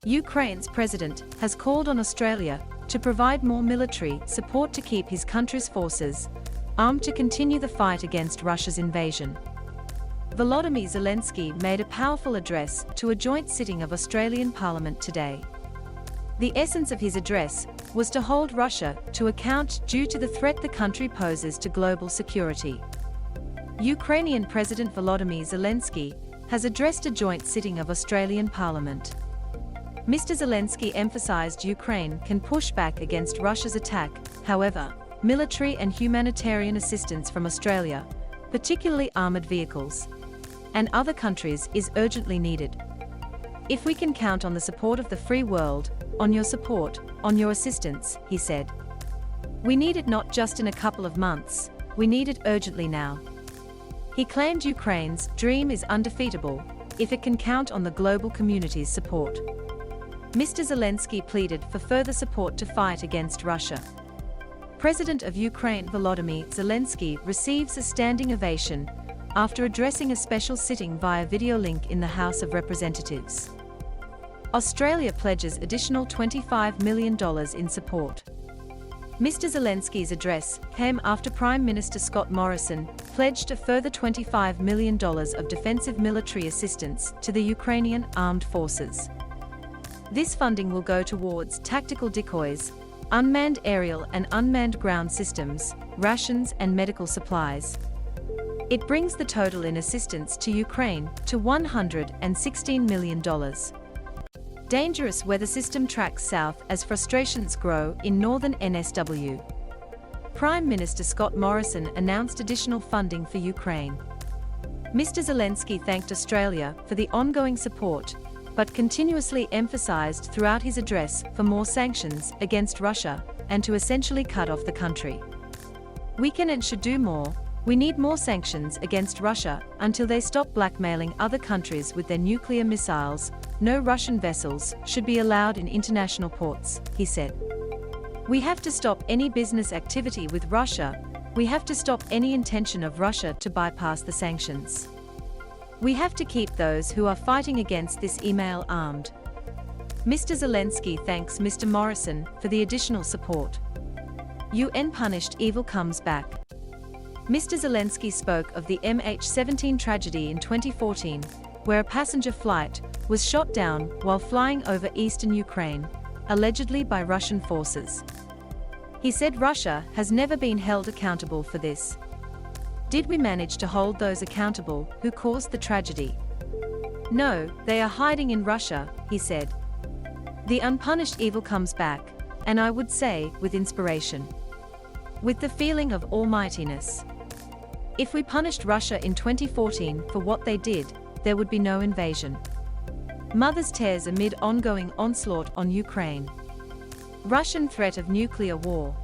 Ukraine's president has called on Australia to provide more military support to keep his country's forces armed to continue the fight against Russia's invasion. Volodymyr Zelensky made a powerful address to a joint sitting of Australian Parliament today. The essence of his address was to hold Russia to account due to the threat the country poses to global security. Ukrainian President Volodymyr Zelensky has addressed a joint sitting of Australian Parliament. Mr. Zelensky emphasized Ukraine can push back against Russia's attack. However, military and humanitarian assistance from Australia, particularly armoured vehicles, and other countries is urgently needed. If we can count on the support of the free world, on your support, on your assistance, he said. We need it not just in a couple of months, we need it urgently now. He claimed Ukraine's dream is undefeatable if it can count on the global community's support. Mr. Zelensky pleaded for further support to fight against Russia. President of Ukraine Volodymyr Zelensky receives a standing ovation after addressing a special sitting via video link in the House of Representatives. Australia pledges additional $25 million in support. Mr. Zelensky's address came after Prime Minister Scott Morrison pledged a further $25 million of defensive military assistance to the Ukrainian armed forces. This funding will go towards tactical decoys, unmanned aerial and unmanned ground systems, rations and medical supplies. It brings the total in assistance to Ukraine to $116 million. Dangerous weather system tracks south as frustrations grow in northern NSW. Prime Minister Scott Morrison announced additional funding for Ukraine. Mr. Zelensky thanked Australia for the ongoing support, but continuously emphasized throughout his address for more sanctions against Russia and to essentially cut off the country. We can and should do more. We need more sanctions against Russia until they stop blackmailing other countries with their nuclear missiles. No Russian vessels should be allowed in international ports, he said. We have to stop any business activity with Russia. We have to stop any intention of Russia to bypass the sanctions. We have to keep those who are fighting against this email armed. Mr. Zelensky thanks Mr. Morrison for the additional support. UN punished evil comes back. Mr. Zelensky spoke of the MH17 tragedy in 2014, where a passenger flight was shot down while flying over eastern Ukraine, allegedly by Russian forces. He said Russia has never been held accountable for this. Did we manage to hold those accountable who caused the tragedy? No, they are hiding in Russia, he said. The unpunished evil comes back, and I would say, with inspiration. With the feeling of almightiness. If we punished Russia in 2014 for what they did, there would be no invasion. Mother's tears amid ongoing onslaught on Ukraine. Russian threat of nuclear war.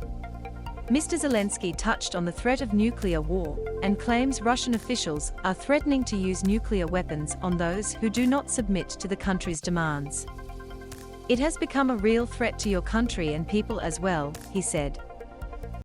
Mr. Zelensky touched on the threat of nuclear war and claims Russian officials are threatening to use nuclear weapons on those who do not submit to the country's demands. It has become a real threat to your country and people as well, he said.